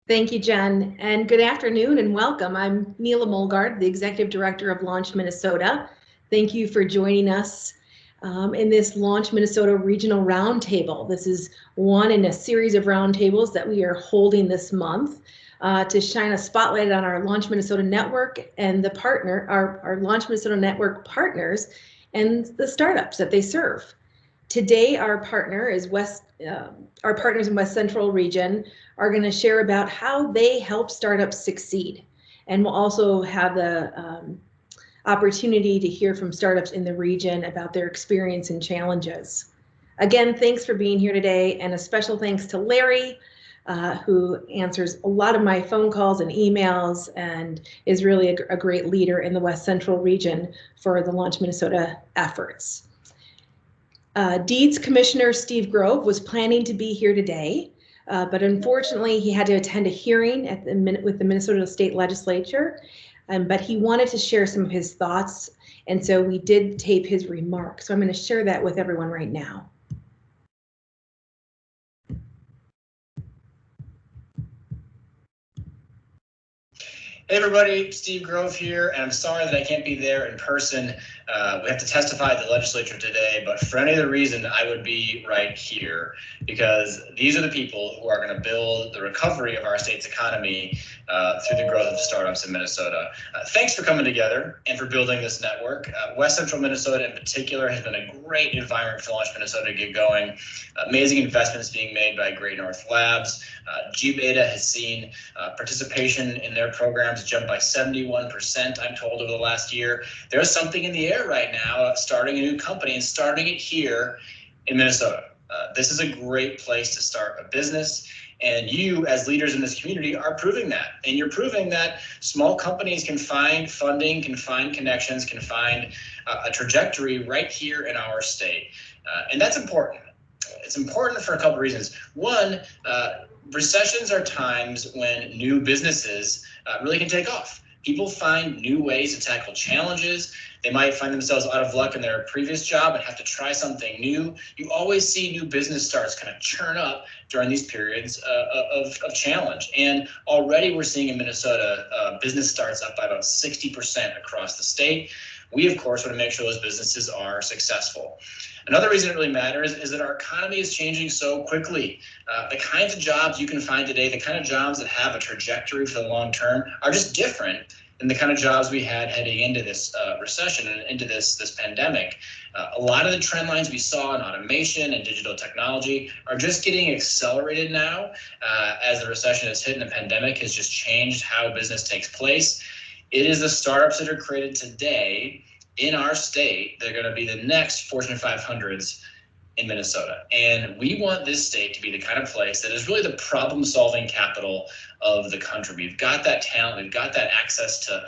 Thank you, Jen, and good afternoon and welcome. I'm Neela Molgard, the Executive Director of Launch Minnesota. Thank you for joining us in this Launch Minnesota Regional Roundtable. This is one in a series of roundtables that we are holding this month to shine a spotlight on our Launch Minnesota network and the our Launch Minnesota network partners and the startups that they serve. Today, our partners in West Central region are going to share about how they help startups succeed. And we'll also have the opportunity to hear from startups in the region about their experience and challenges. Again, thanks for being here today, and a special thanks to Larry, who answers a lot of my phone calls and emails and is really a great leader in the West Central region for the Launch Minnesota efforts. Deeds Commissioner Steve Grove was planning to be here today, but unfortunately he had to attend a hearing with the Minnesota State Legislature, but he wanted to share some of his thoughts, and so we did tape his remarks. So I'm going to share that with everyone right now. Hey everybody, Steve Grove here, and I'm sorry that I can't be there in person. We have to testify at the legislature today, but for any other reason, I would be right here because these are the people who are going to build the recovery of our state's economy through the growth of startups in Minnesota. Thanks for coming together and for building this network. West Central Minnesota in particular has been a great environment for Launch Minnesota to get going. Amazing investments being made by Great North Labs. G-Beta has seen participation in their programs jump by 71%, I'm told, over the last year. There's something in the air right now, starting a new company and starting it here in Minnesota. This is a great place to start a business. And you, as leaders in this community, are proving that. And you're proving that small companies can find funding, can find connections, can find a trajectory right here in our state. And that's important. It's important for a couple of reasons. One, recessions are times when new businesses really can take off. People find new ways to tackle challenges. They might find themselves out of luck in their previous job and have to try something new. You always see new business starts kind of churn up during these periods of challenge. And already we're seeing in Minnesota business starts up by about 60% across the state. We, of course, want to make sure those businesses are successful. Another reason it really matters is that our economy is changing so quickly. The kinds of jobs you can find today, the kind of jobs that have a trajectory for the long term are just different than the kind of jobs we had heading into this recession and into this pandemic. A lot of the trend lines we saw in automation and digital technology are just getting accelerated now as the recession has hit and the pandemic has just changed how business takes place. It is the startups that are created today in our state that are going to be the next Fortune 500s in Minnesota. And we want this state to be the kind of place that is really the problem-solving capital of the country. We've got that talent, we've got that access to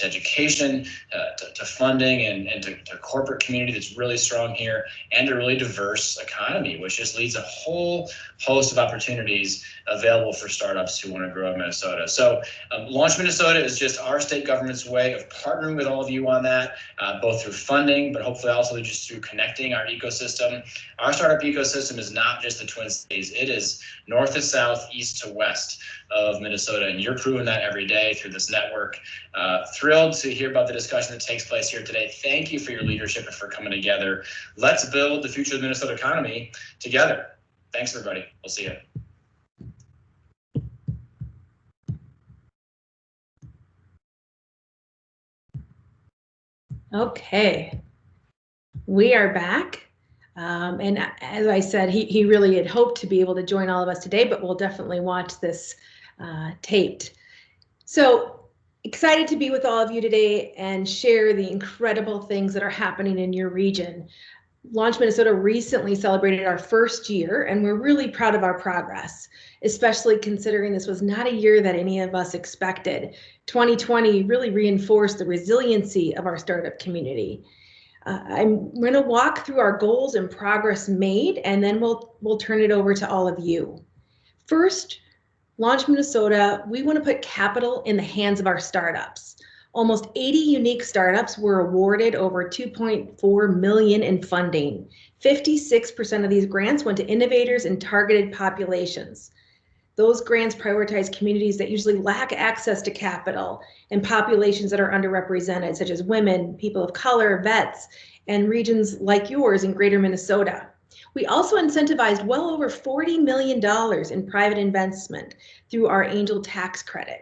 education, to funding, and to corporate community that's really strong here, and a really diverse economy, which just leads a whole host of opportunities available for startups who want to grow in Minnesota. So Launch Minnesota is just our state government's way of partnering with all of you on that, both through funding, but hopefully also just through connecting our ecosystem. Our startup ecosystem is not just the Twin Cities, it is north to south, east to west of Minnesota, and you're proving that every day through this network. Thrilled to hear about the discussion that takes place here today. Thank you for your leadership and for coming together. Let's build the future of the Minnesota economy together. Thanks, everybody. We'll see you. Okay, we are back. And as I said, he really had hoped to be able to join all of us today, but we'll definitely watch this taped. So excited to be with all of you today and share the incredible things that are happening in your region. Launch Minnesota recently celebrated our first year, and we're really proud of our progress, especially considering this was not a year that any of us expected. 2020 really reinforced the resiliency of our startup community. I'm going to walk through our goals and progress made, and then we'll turn it over to all of you. First, Launch Minnesota, we want to put capital in the hands of our startups. Almost 80 unique startups were awarded over $2.4 million in funding. 56% of these grants went to innovators in targeted populations. Those grants prioritize communities that usually lack access to capital and populations that are underrepresented, such as women, people of color, vets, and regions like yours in greater Minnesota. We also incentivized well over $40 million in private investment through our Angel Tax Credit.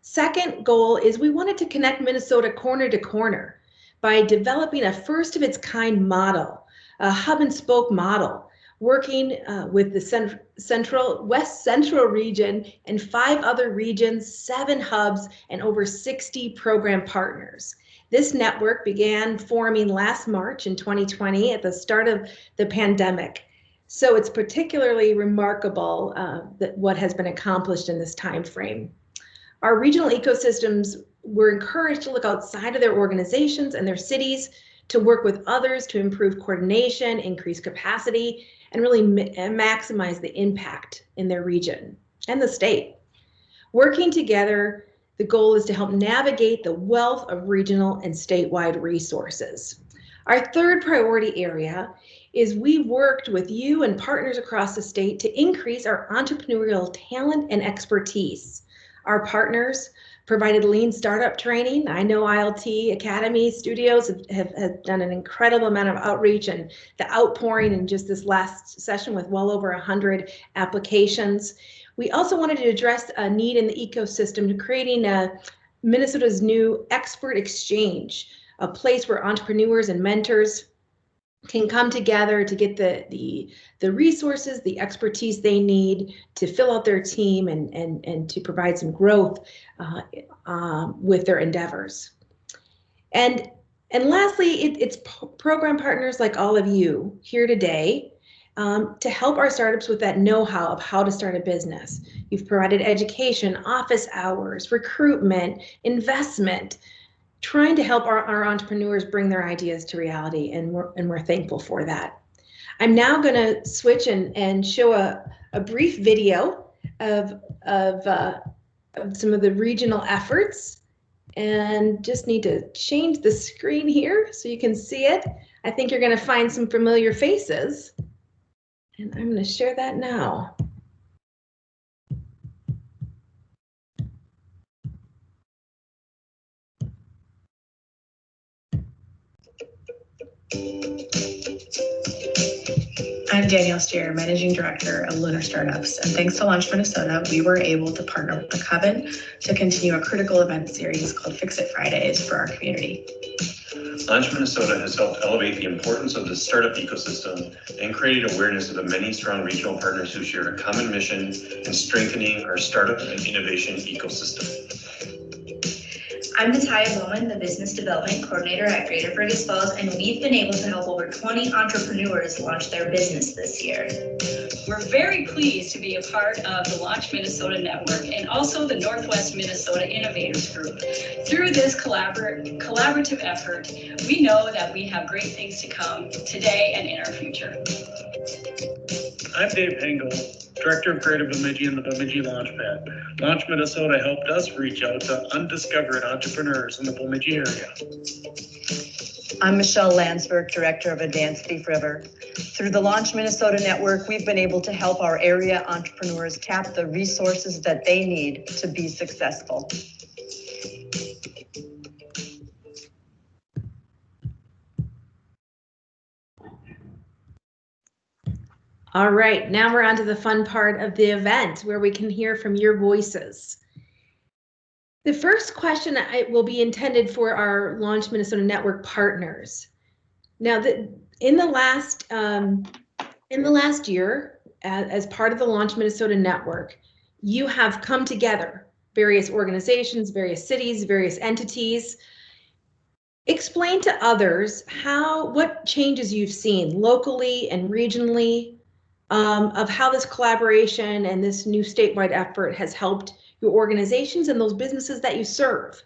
Second goal is we wanted to connect Minnesota corner to corner by developing a first of its kind model, a hub and spoke model, working with the West Central region and 5 other regions, 7 hubs, and over 60 program partners. This network began forming last March in 2020 at the start of the pandemic. So it's particularly remarkable that what has been accomplished in this time frame. Our regional ecosystems were encouraged to look outside of their organizations and their cities to work with others to improve coordination, increase capacity, and really maximize the impact in their region and the state. Working together, the goal is to help navigate the wealth of regional and statewide resources. Our third priority area is we worked with you and partners across the state to increase our entrepreneurial talent and expertise. Our partners provided lean startup training. I know ILT Academy Studios have done an incredible amount of outreach, and the outpouring in just this last session with well over 100 applications. We also wanted to address a need in the ecosystem to creating Minnesota's new expert exchange, a place where entrepreneurs and mentors can come together to get the resources, the expertise they need to fill out their team and to provide some growth with their endeavors. And lastly, it's program partners like all of you here today to help our startups with that know-how of how to start a business. You've provided education, office hours, recruitment, investment, trying to help our entrepreneurs bring their ideas to reality, and we're thankful for that. I'm now going to switch and show a brief video of some of the regional efforts, and just need to change the screen here so you can see it. I think you're going to find some familiar faces, and I'm going to share that now. I'm Danielle Steer, Managing Director of Lunar Startups, and thanks to Launch Minnesota, we were able to partner with the Coven to continue a critical event series called Fix It Fridays for our community. Launch Minnesota has helped elevate the importance of the startup ecosystem and created awareness of the many strong regional partners who share a common mission in strengthening our startup and innovation ecosystem. I'm Natalia Bowman, the Business Development Coordinator at Greater Fergus Falls, and we've been able to help over 20 entrepreneurs launch their business this year. We're very pleased to be a part of the Launch Minnesota Network and also the Northwest Minnesota Innovators Group. Through this collaborative effort, we know that we have great things to come today and in our future. I'm Dave Hengel, Director of Creative Bemidji and the Bemidji Launchpad. Launch Minnesota helped us reach out to undiscovered entrepreneurs in the Bemidji area. I'm Michelle Landsberg, Director of Advanced Thief River. Through the Launch Minnesota Network, we've been able to help our area entrepreneurs tap the resources that they need to be successful. All right, now we're on to the fun part of the event where we can hear from your voices. The first question will be intended for our Launch Minnesota Network partners. Now, in the last year, as part of the Launch Minnesota Network, you have come together, various organizations, various cities, various entities. Explain to others what changes you've seen locally and regionally of how this collaboration and this new statewide effort has helped your organizations and those businesses that you serve.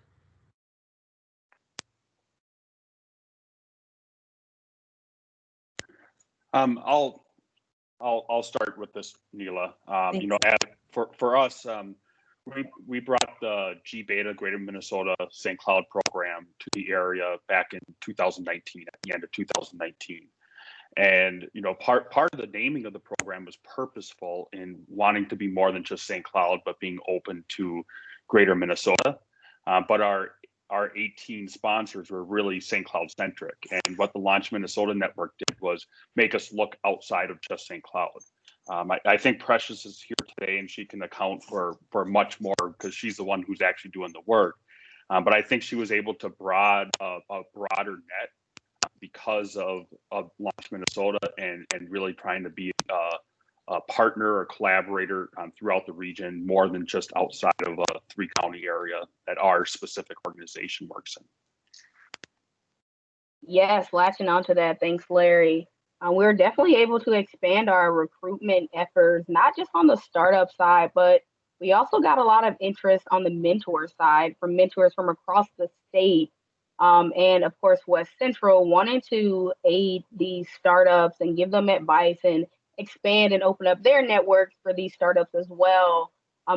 I'll start with this, Neela. For us, we brought the G Beta Greater Minnesota St. Cloud program to the area back in 2019, at the end of 2019. And part of the naming of the program was purposeful in wanting to be more than just St. Cloud, but being open to Greater Minnesota. But our 18 sponsors were really St. Cloud centric, and what the Launch Minnesota Network did was make us look outside of just St. Cloud. I think Precious is here today, and she can account for much more because she's the one who's actually doing the work. But I think she was able to broad a broader net because of Launch Minnesota and really trying to be a partner or collaborator throughout the region more than just outside of a 3-county area that our specific organization works in. Yes, latching onto that. Thanks, Larry. We were definitely able to expand our recruitment efforts, not just on the startup side, but we also got a lot of interest on the mentor side from mentors from across the state. And of course, West Central wanted to aid these startups and give them advice and expand and open up their networks for these startups as well.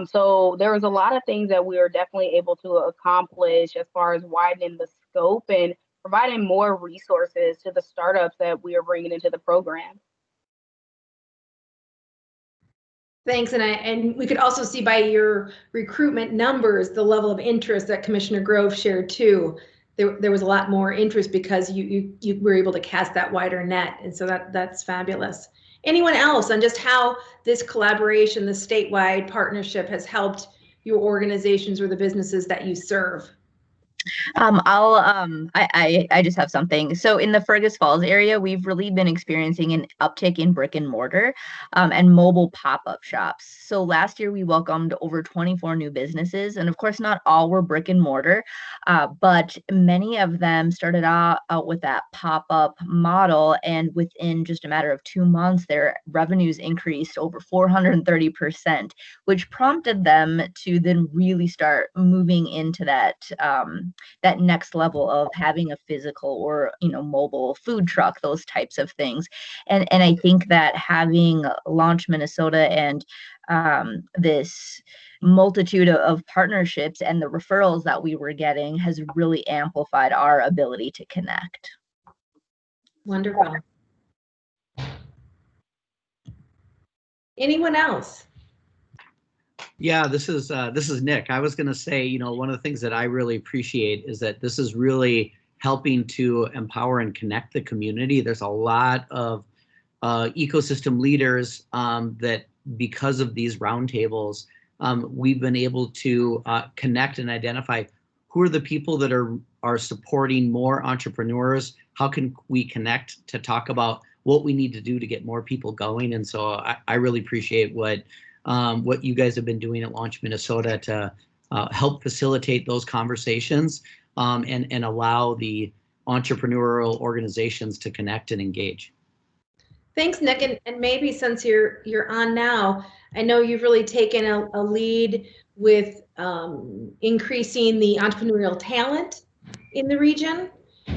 So there was a lot of things that we were definitely able to accomplish as far as widening the scope and providing more resources to the startups that we are bringing into the program. Thanks, and we could also see by your recruitment numbers the level of interest that Commissioner Grove shared too. There was a lot more interest because you were able to cast that wider net, and so that's fabulous. Anyone else on just how this collaboration, the statewide partnership, has helped your organizations or the businesses that you serve? I just have something. So in the Fergus Falls area, we've really been experiencing an uptick in brick and mortar and mobile pop-up shops. So last year we welcomed over 24 new businesses, and of course not all were brick and mortar, but many of them started out with that pop-up model, and within just a matter of 2 months, their revenues increased over 430%, which prompted them to then really start moving into that next level of having a physical or mobile food truck, those types of things. And I think that having Launch Minnesota and this multitude of partnerships and the referrals that we were getting has really amplified our ability to connect. Wonderful. Anyone else? Yeah, this is Nick. I was going to say, one of the things that I really appreciate is that this is really helping to empower and connect the community. There's a lot of ecosystem leaders that, because of these roundtables, we've been able to connect and identify who are the people that are supporting more entrepreneurs. How can we connect to talk about what we need to do to get more people going? And so I really appreciate what you guys have been doing at Launch Minnesota to help facilitate those conversations and allow the entrepreneurial organizations to connect and engage. Thanks, Nick. And maybe since you're on now, I know you've really taken a lead with increasing the entrepreneurial talent in the region.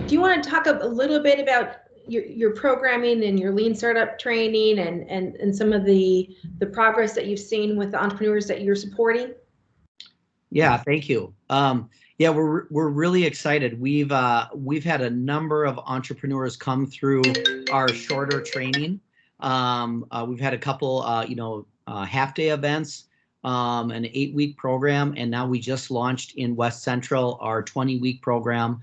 Do you want to talk a little bit about your programming and your lean startup training and some of the progress that you've seen with the entrepreneurs that you're supporting? Yeah, thank you. Yeah, we're really excited. We've had a number of entrepreneurs come through our shorter training. We've had a couple half-day events, an 8-week program, and now we just launched in West Central our 20-week program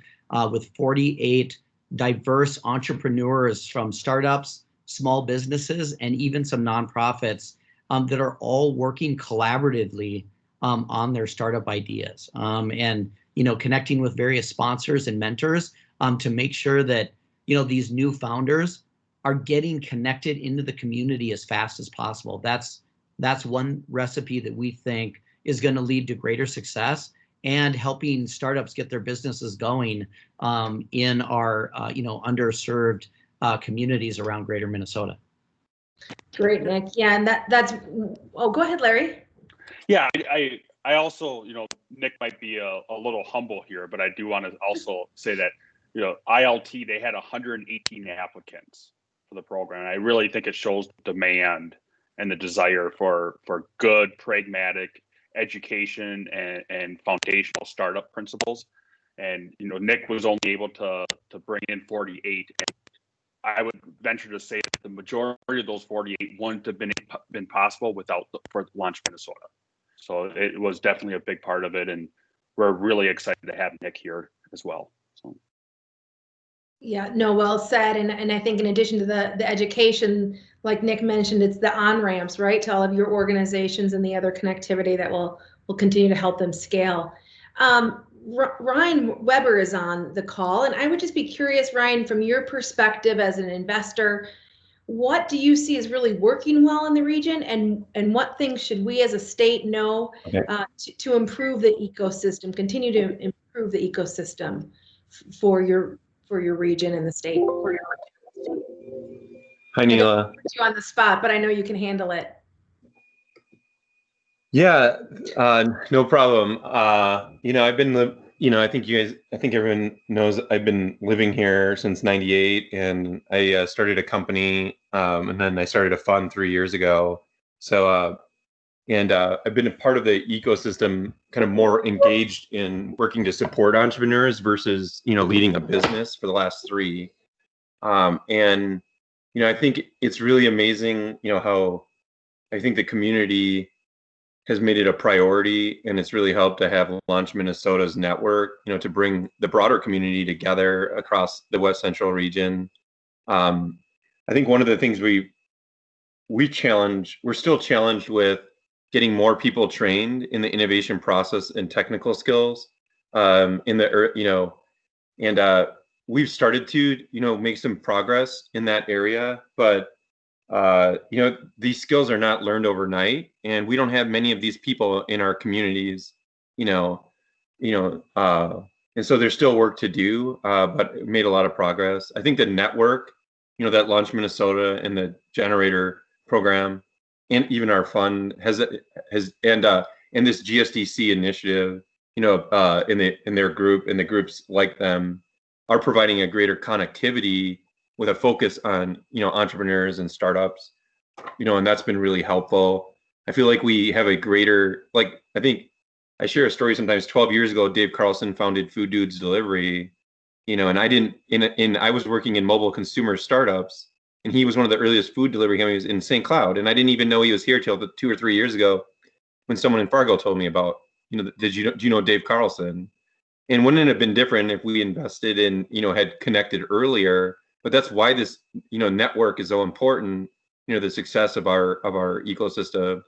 with 48 diverse entrepreneurs from startups, small businesses, and even some nonprofits that are all working collaboratively on their startup ideas, and connecting with various sponsors and mentors to make sure that these new founders are getting connected into the community as fast as possible. That's one recipe that we think is going to lead to greater success and helping startups get their businesses going in our underserved communities around Greater Minnesota. Great, Nick. Yeah, and that's. Oh, go ahead, Larry. Yeah, I also, Nick might be a little humble here, but I do want to also say that, ILT, they had 118 applicants for the program. And I really think it shows the demand and the desire for good, pragmatic education and foundational startup principles. And, Nick was only able to bring in 48. I would venture to say that the majority of those 48 wouldn't have been possible without for Launch Minnesota. So it was definitely a big part of it, and we're really excited to have Nick here as well. So. Yeah, no, well said. And I think in addition to the education, like Nick mentioned, it's the on-ramps, right, to all of your organizations and the other connectivity that will continue to help them scale. Ryan Weber is on the call, and I would just be curious, Ryan, from your perspective as an investor, what do you see as really working well in the region, and what things should we as a state know to improve the ecosystem, continue to improve the ecosystem for your region and the state? Hi, Neela. I put you on the spot, but I know you can handle it. Yeah, no problem. I've been, I think everyone knows I've been living here since '98, and I started a company, and then I started a fund 3 years ago. So, I've been a part of the ecosystem, kind of more engaged in working to support entrepreneurs versus, leading a business for the last 3. I think it's really amazing, how I think the community has made it a priority, and it's really helped to have Launch Minnesota's network, to bring the broader community together across the West Central region. I think one of the things we're still challenged with getting more people trained in the innovation process and technical skills, we've started to, make some progress in that area, but these skills are not learned overnight, and we don't have many of these people in our communities, and so there's still work to do, but it made a lot of progress. I think the network, that Launch Minnesota and the Generator program, and even our fund and this GSDC initiative, in their group and the groups like them, are providing a greater connectivity with a focus on, entrepreneurs and startups, and that's been really helpful. I feel like we have a greater, I think I share a story sometimes. 12 years ago, Dave Carlson founded Food Dudes Delivery, and I was working in mobile consumer startups, and he was one of the earliest food delivery companies in St. Cloud. And I didn't even know he was here till 2 or 3 years ago when someone in Fargo told me about, do you know Dave Carlson? And wouldn't it have been different if we invested in, had connected earlier? But that's why this, network is so important, the success of our ecosystem.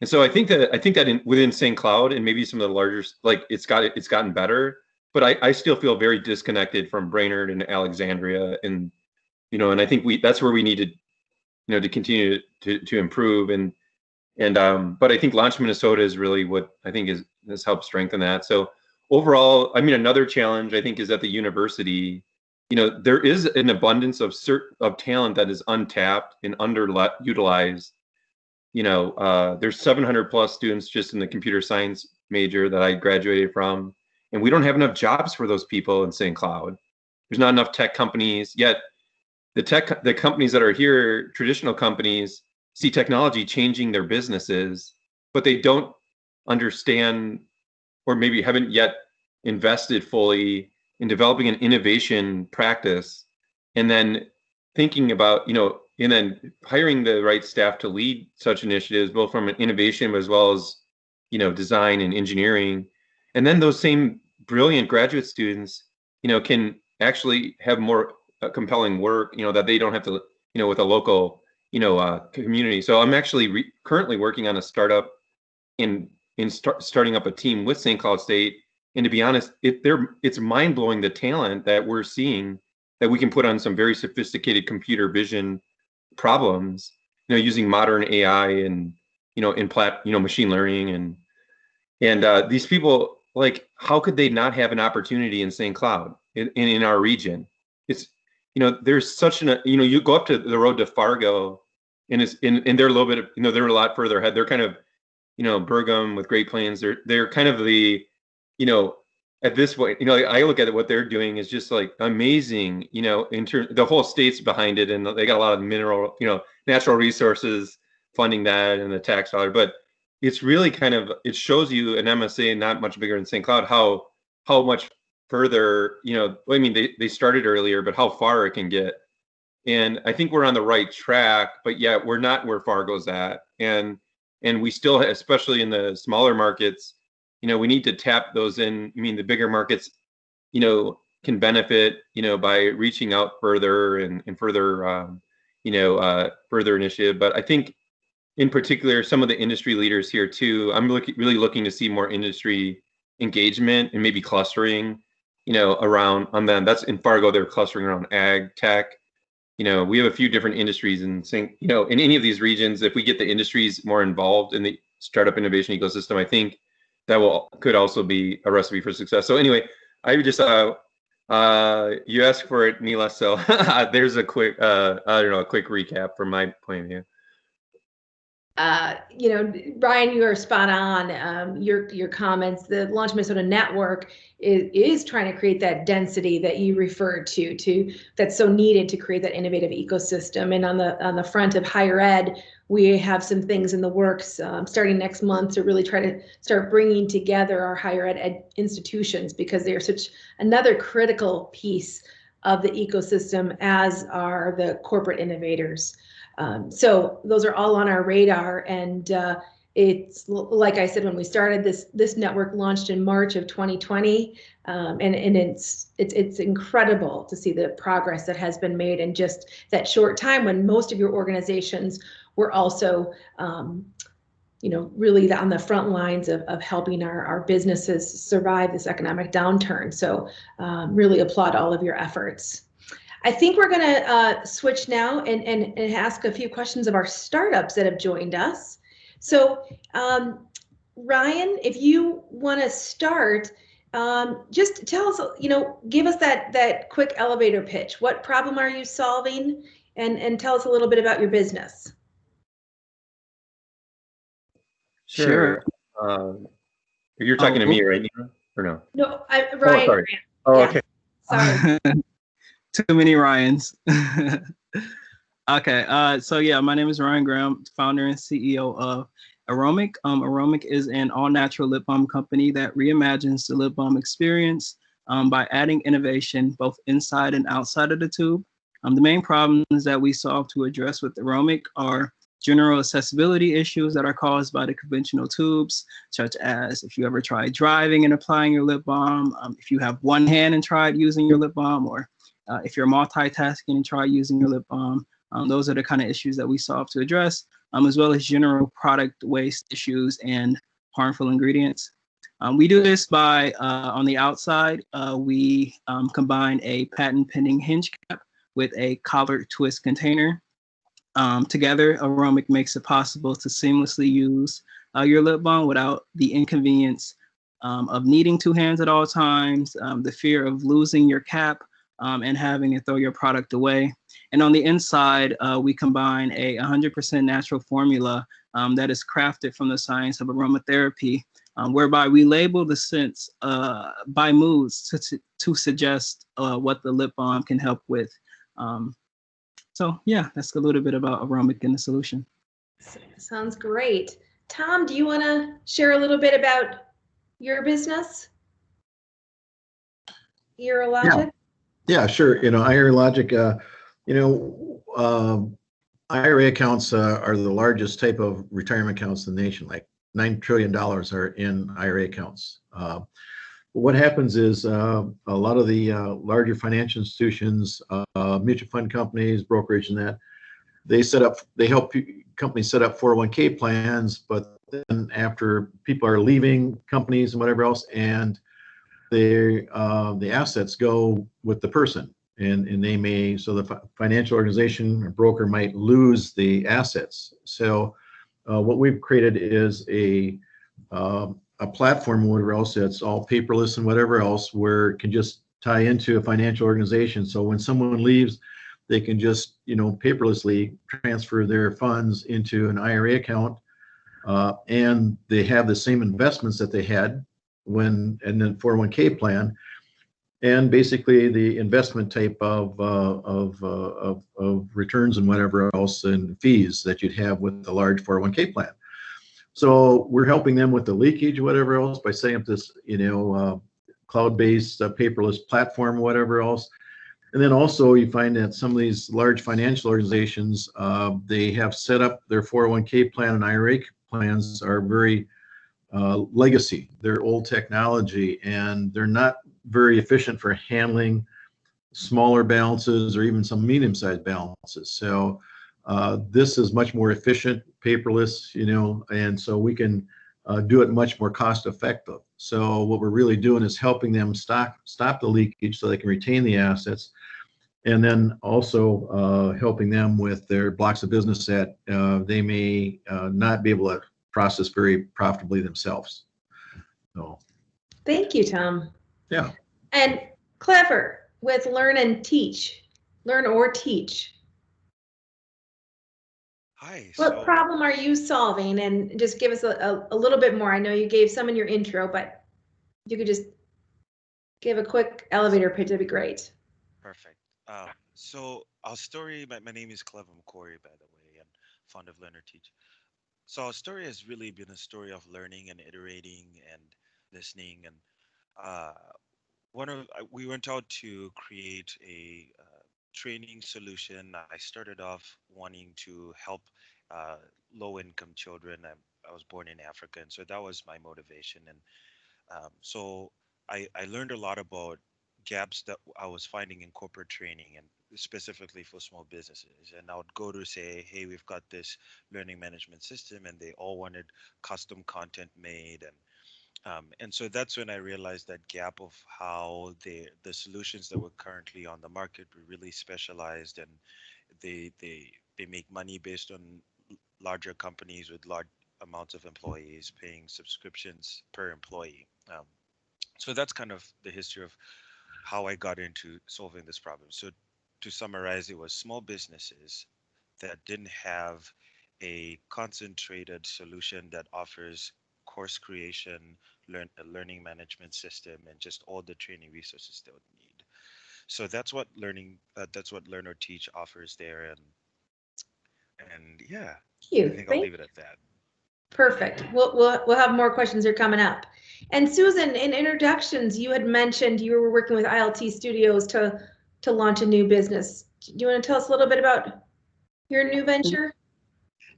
And so I think that within St. Cloud and maybe some of the larger, it's gotten better, but I still feel very disconnected from Brainerd and Alexandria, and I think that's where we need to, to continue to improve, but I think Launch Minnesota is really what I think has helped strengthen that. So overall, another challenge I think is at the university. There is an abundance of talent that is untapped and underutilized. There's 700 plus students just in the computer science major that I graduated from, and we don't have enough jobs for those people in St. Cloud. There's not enough tech companies yet. The companies that are here, traditional companies, see technology changing their businesses, but they don't understand, or maybe haven't yet invested fully in developing an innovation practice, and then thinking about, and then hiring the right staff to lead such initiatives, both from an innovation as well as, design and engineering. And then those same brilliant graduate students, can actually have more compelling work, that they don't have to, with a local, community. So I'm actually currently working on a startup starting up a team with St. Cloud State. And to be honest, it's mind blowing the talent that we're seeing that we can put on some very sophisticated computer vision problems, using modern AI and, machine learning and these people, how could they not have an opportunity in St. Cloud in our region? It's, there's such you go up to the road to Fargo, and they're a little bit, they're a lot further ahead. They're kind of, Burgum with Great Plains. They're kind of the, at this point, I look at what they're doing is just amazing, the whole state's behind it, and they got a lot of mineral, natural resources funding that and the tax dollar. But it's really it shows you an MSA not much bigger than St. Cloud, how much further, they started earlier, but how far it can get. And I think we're on the right track, but yet we're not where Fargo's at. And we still, especially in the smaller markets, we need to tap those in. I mean, the bigger markets, can benefit, by reaching out further and further, further initiative. But I think in particular, some of the industry leaders here too, I'm really looking to see more industry engagement and maybe clustering, around on them. That's in Fargo, they're clustering around ag, tech. We have a few different industries and think, in any of these regions, if we get the industries more involved in the startup innovation ecosystem, I think that could also be a recipe for success. So anyway, I would just, you asked for it, Neela, so there's a quick, a quick recap from my point of view. Brian, you are spot on. Your comments. The Launch Minnesota Network is trying to create that density that you referred to that's so needed to create that innovative ecosystem. And on the front of higher ed, we have some things in the works starting next month to really try to start bringing together our higher ed institutions, because they are such another critical piece of the ecosystem, as are the corporate innovators. So those are all on our radar, and it's like I said when we started, this network launched in March of 2020, and it's incredible to see the progress that has been made in just that short time, when most of your organizations were also really on the front lines of helping our businesses survive this economic downturn. So really applaud all of your efforts. I think we're going to switch now and ask a few questions of our startups that have joined us. So Ryan, if you want to start, just tell us, give us that quick elevator pitch. What problem are you solving? And tell us a little bit about your business. Sure. You're talking to me, right, Neela? Or no? No, Ryan. Oh, sorry. Oh, yeah. okay. Sorry. Too many Ryans. Okay, so yeah, my name is Ryan Graham, founder and CEO of Aromic. Aromic is an all-natural lip balm company that reimagines the lip balm experience by adding innovation both inside and outside of the tube. The main problems that we solve to address with Aromic are general accessibility issues that are caused by the conventional tubes, such as if you ever tried driving and applying your lip balm, if you have one hand and tried using your lip balm, or if you're multitasking and try using your lip balm. Those are the kind of issues that we solve to address, as well as general product waste issues and harmful ingredients. We do this by, on the outside, we combine a patent pending hinge cap with a collar twist container. Together, Aromic makes it possible to seamlessly use your lip balm without the inconvenience of needing two hands at all times, the fear of losing your cap, and having to throw your product away. And on the inside, we combine a 100% natural formula that is crafted from the science of aromatherapy, whereby we label the scents by moods to suggest what the lip balm can help with. So yeah, that's a little bit about Aromic and the solution. Sounds great. Tom, do you want to share a little bit about your business? Urologic? Yeah, sure. IRA-Logic, IRA accounts are the largest type of retirement accounts in the nation. Like $9 trillion are in IRA accounts. What happens is a lot of the larger financial institutions, mutual fund companies, brokerage, and that they help companies set up 401k plans. But then after people are leaving companies and whatever else, and the assets go with the person, and they may, so the financial organization or broker might lose the assets. So what we've created is a platform, whatever else, that's all paperless and whatever else, where it can just tie into a financial organization. So when someone leaves, they can just paperlessly transfer their funds into an IRA account, and they have the same investments that they had and then 401k plan, and basically the investment type of returns and whatever else and fees that you'd have with a large 401k plan. So we're helping them with the leakage, whatever else, by setting up this cloud-based paperless platform, whatever else. And then also you find that some of these large financial organizations, they have set up their 401k plan and IRA plans are very legacy. They're old technology and they're not very efficient for handling smaller balances or even some medium-sized balances. So this is much more efficient, paperless, and so we can do it much more cost effective. So what we're really doing is helping them stop the leakage so they can retain the assets, and then also helping them with their blocks of business that they may not be able to process very profitably themselves. So, thank you, Tom. Yeah. And Clever with learn or teach. Hi. What problem are you solving? And just give us a little bit more. I know you gave some in your intro, but you could just give a quick elevator pitch. That'd be great. Perfect. So our story, my name is Clever McCory, by the way, and fond of learn or teach. So our story has really been a story of learning and iterating and listening. And we went out to create a training solution. I started off wanting to help low-income children. I was born in Africa, and so that was my motivation. And so I learned a lot about gaps that I was finding in corporate training and specifically for small businesses. And I would go to say, hey, we've got this learning management system, and they all wanted custom content made. And so that's when I realized that gap of how the solutions that were currently on the market were really specialized, and they make money based on larger companies with large amounts of employees paying subscriptions per employee. So that's kind of the history of how I got into solving this problem. So to summarize, it was small businesses that didn't have a concentrated solution that offers course creation, a learning management system, and just all the training resources they would need. So that's what Learn or Teach offers there, and yeah, I think I'll leave it at that. Perfect. We'll have more questions here coming up. And Susan, in introductions, you had mentioned you were working with ILT Studios to launch a new business. Do you want to tell us a little bit about your new venture?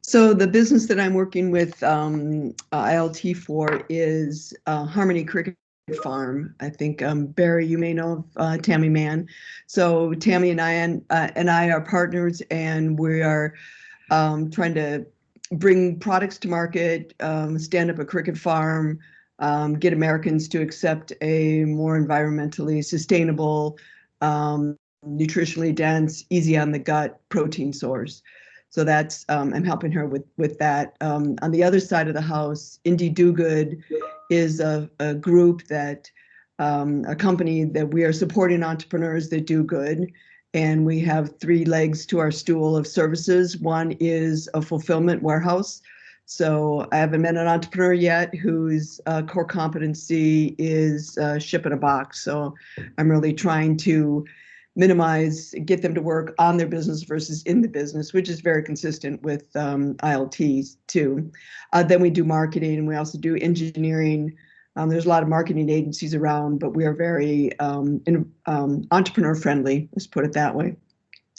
So the business that I'm working with ILT for is Harmony Cricket Farm. I think Barry, you may know of Tammy Mann. So Tammy and I are partners, and we are trying to bring products to market, stand up a cricket farm, get Americans to accept a more environmentally sustainable, nutritionally dense, easy on the gut protein source. So that's I'm helping her with that. On the other side of the house, Indie Do Good is a group that a company that we are supporting entrepreneurs that do good. And we have three legs to our stool of services. One is a fulfillment warehouse. So I haven't met an entrepreneur yet whose core competency is shipping a box. So I'm really trying to get them to work on their business versus in the business, which is very consistent with ILTs too. Then we do marketing, and we also do engineering. There's a lot of marketing agencies around, but we are very entrepreneur friendly, let's put it that way.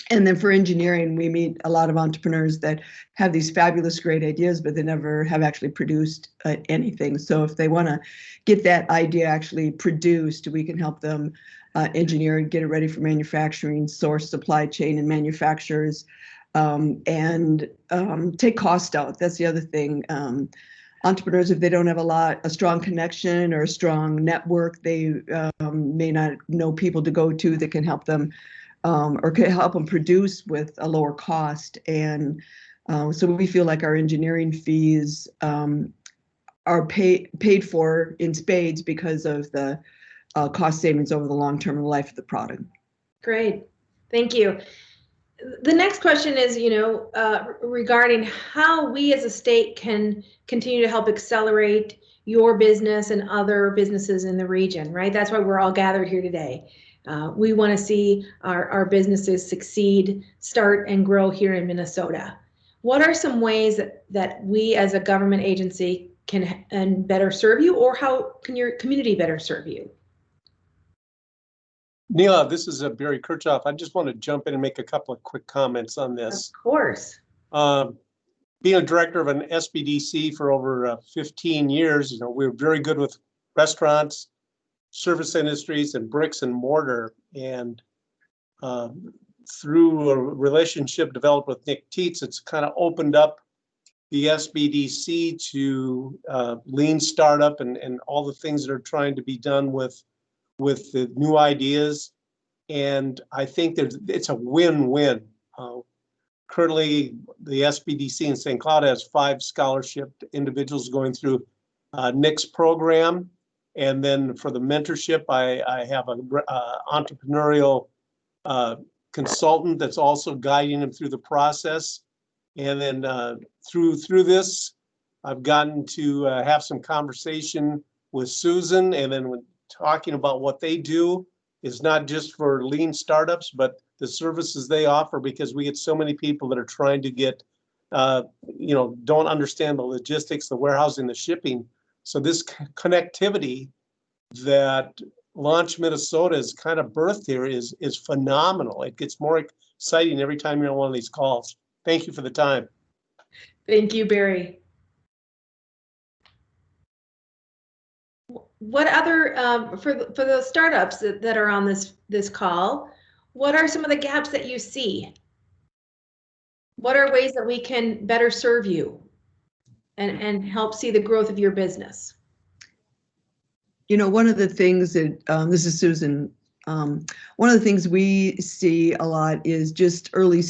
And then for engineering, we meet a lot of entrepreneurs that have these fabulous, great ideas, but they never have actually produced anything. So if they want to get that idea actually produced, we can help them engineer and get it ready for manufacturing, source, supply chain, and manufacturers, and take cost out. That's the other thing. Entrepreneurs, if they don't have a strong connection or a strong network, they may not know people to go to that can help them or can help them produce with a lower cost. And so we feel like our engineering fees are paid for in spades because of the cost savings over the long term and life of the product. Great, thank you. The next question is, regarding how we as a state can continue to help accelerate your business and other businesses in the region, right? That's why we're all gathered here today. We want to see our businesses succeed, start, and grow here in Minnesota. What are some ways that we as a government agency can better serve you, or how can your community better serve you? Neela, this is Barry Kirchhoff. I just want to jump in and make a couple of quick comments on this. Of course. Being a director of an SBDC for over 15 years, we're very good with restaurants, service industries, and bricks and mortar. And through a relationship developed with Nick Tietz, it's kind of opened up the SBDC to lean startup and all the things that are trying to be done with the new ideas. And I think it's a win-win. Currently, the SBDC in St. Cloud has 5 scholarship individuals going through Nick's program. And then for the mentorship, I have an entrepreneurial consultant that's also guiding them through the process. And then through this, I've gotten to have some conversation with Susan, and then when talking about what they do is not just for lean startups, but the services they offer, because we get so many people that are trying to get, don't understand the logistics, the warehousing, the shipping. So this connectivity that Launch Minnesota is kind of birthed here is phenomenal. It gets more exciting every time you're on one of these calls. Thank you for the time. Thank you, Barry. What other, for those startups that are on this call, what are some of the gaps that you see? What are ways that we can better serve you and help see the growth of your business? One of the things that, this is Susan, one of the things we see a lot is just early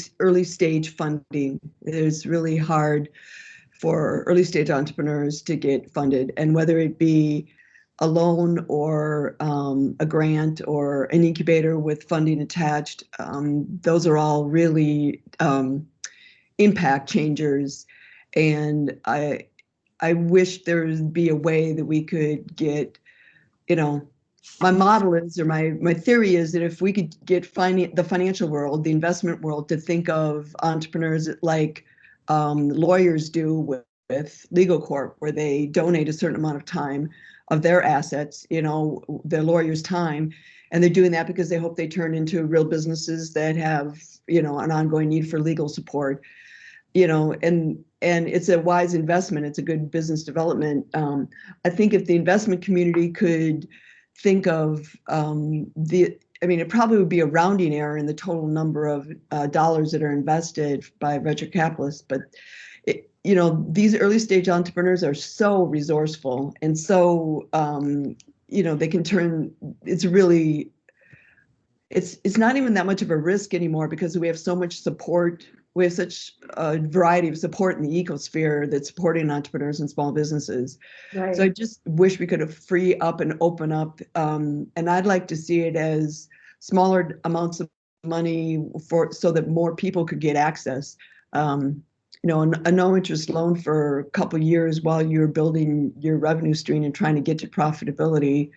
stage funding. It's really hard for early stage entrepreneurs to get funded, and whether it be a loan or a grant or an incubator with funding attached, those are all really impact changers. And I wish there would be a way that we could get, my model is, or my theory is that if we could get the financial world, the investment world, to think of entrepreneurs like lawyers do with Legal Corp, where they donate a certain amount of time of their assets, their lawyers' time, and they're doing that because they hope they turn into real businesses that have, an ongoing need for legal support, and it's a wise investment. It's a good business development. I think if the investment community could think of it probably would be a rounding error in the total number of dollars that are invested by venture capitalists, but these early stage entrepreneurs are so resourceful and so, they can turn, it's not even that much of a risk anymore because we have so much support. We have such a variety of support in the ecosphere that's supporting entrepreneurs and small businesses. Right. So I just wish we could free up and open up. And I'd like to see it as smaller amounts of money so that more people could get access. A no interest loan for a couple of years while you're building your revenue stream and trying to get to profitability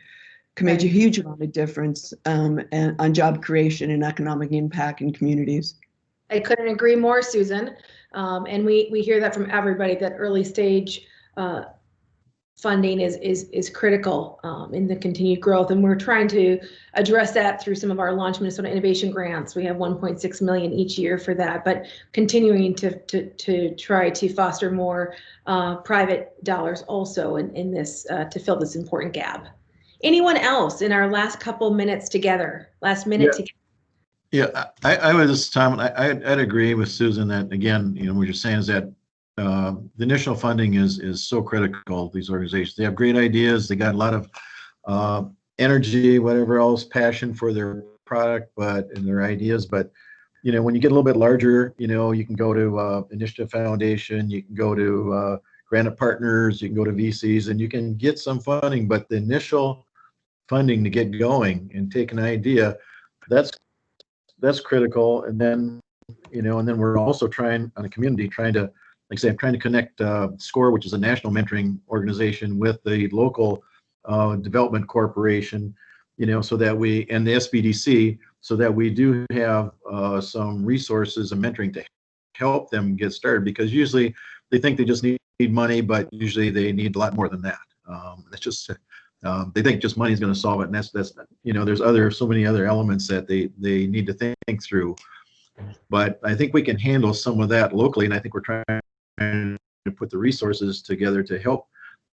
can make a huge amount of difference and on job creation and economic impact in communities. I couldn't agree more, Susan. And we hear that from everybody, that early stage funding is critical in the continued growth. And we're trying to address that through some of our Launch Minnesota Innovation Grants. We have 1.6 million each year for that, but continuing to try to foster more private dollars also in this to fill this important gap. Anyone else in our last couple minutes together? Last minute together. Yeah, I would just, Tom, I'd agree with Susan that, again, what you're saying is that the initial funding is so critical. These organizations, they have great ideas. They got a lot of energy, whatever else, passion for their product, and their ideas. But, when you get a little bit larger, you can go to Initiative Foundation, you can go to Granite Partners, you can go to VCs, and you can get some funding. But the initial funding to get going and take an idea, that's critical. And then, and then we're also trying on a community, trying to, like I say, I'm trying to connect SCORE, which is a national mentoring organization, with the local development corporation, so that and the SBDC, so that we do have some resources and mentoring to help them get started, because usually they think they just need money, but usually they need a lot more than that. They think just money is going to solve it, and that's there's so many other elements that they need to think through. But I think we can handle some of that locally, and I think we're trying to put the resources together to help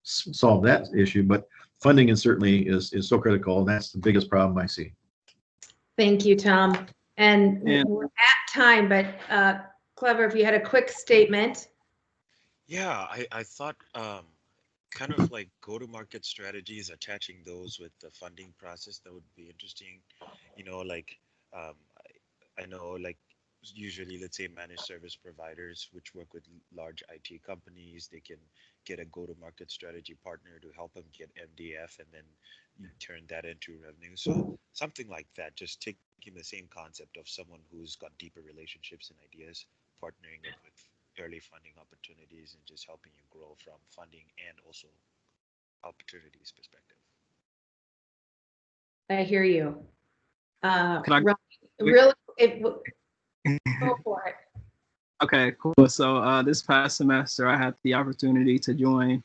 solve that issue. But funding is certainly is so critical, and that's the biggest problem I see. Thank you, Tom. And we're at time, but Clever, if you had a quick statement. Yeah, I thought kind of like go-to-market strategies, attaching those with the funding process, that would be interesting. Like I know, like, usually, let's say, managed service providers, which work with large IT companies, they can get a go-to-market strategy partner to help them get MDF, and then you turn that into revenue. So something like that, just taking the same concept of someone who's got deeper relationships and ideas, partnering up with early funding opportunities, and just helping you grow from funding and also opportunities perspective. I hear you. Go for it. Okay, cool. So this past semester, I had the opportunity to join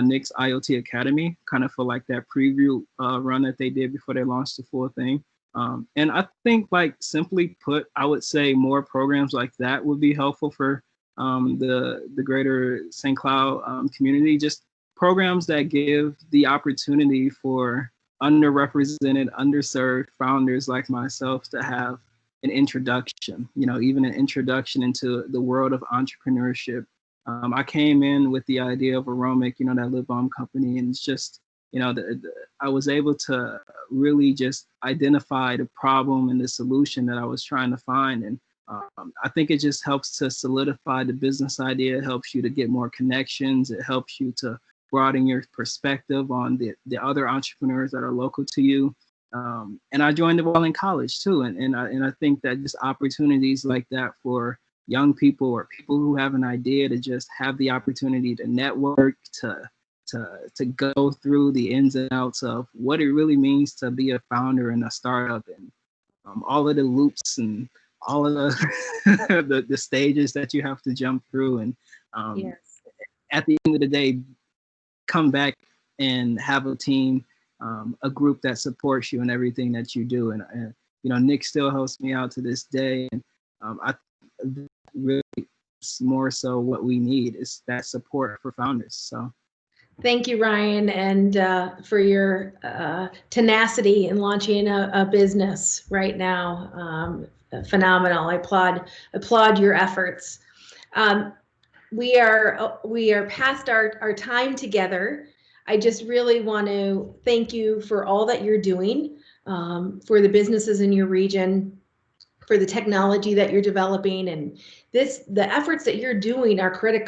Nick's IoT Academy, kind of for like that preview run that they did before they launched the full thing. And I think, like, simply put, I would say more programs like that would be helpful for the greater St. Cloud community. Just programs that give the opportunity for underrepresented, underserved founders like myself to have an introduction, even an introduction into the world of entrepreneurship. I came in with the idea of Aromic, that lip balm company, and it's just, I was able to really just identify the problem and the solution that I was trying to find. And I think it just helps to solidify the business idea. It helps you to get more connections. It helps you to broaden your perspective on the other entrepreneurs that are local to you. And I joined it while in college too. And I think that just opportunities like that for young people or people who have an idea to just have the opportunity to network, to go through the ins and outs of what it really means to be a founder in a startup, and all of the loops and all of the the stages that you have to jump through. And Yes. At the end of the day, come back and have a team, a group that supports you in everything that you do. And Nick still helps me out to this day. And I really, it's more so what we need is that support for founders. So thank you, Ryan, and for your tenacity in launching a business right now. Phenomenal. I applaud your efforts. We are past our time together. I just really want to thank you for all that you're doing, for the businesses in your region, for the technology that you're developing, and the efforts that you're doing are critical.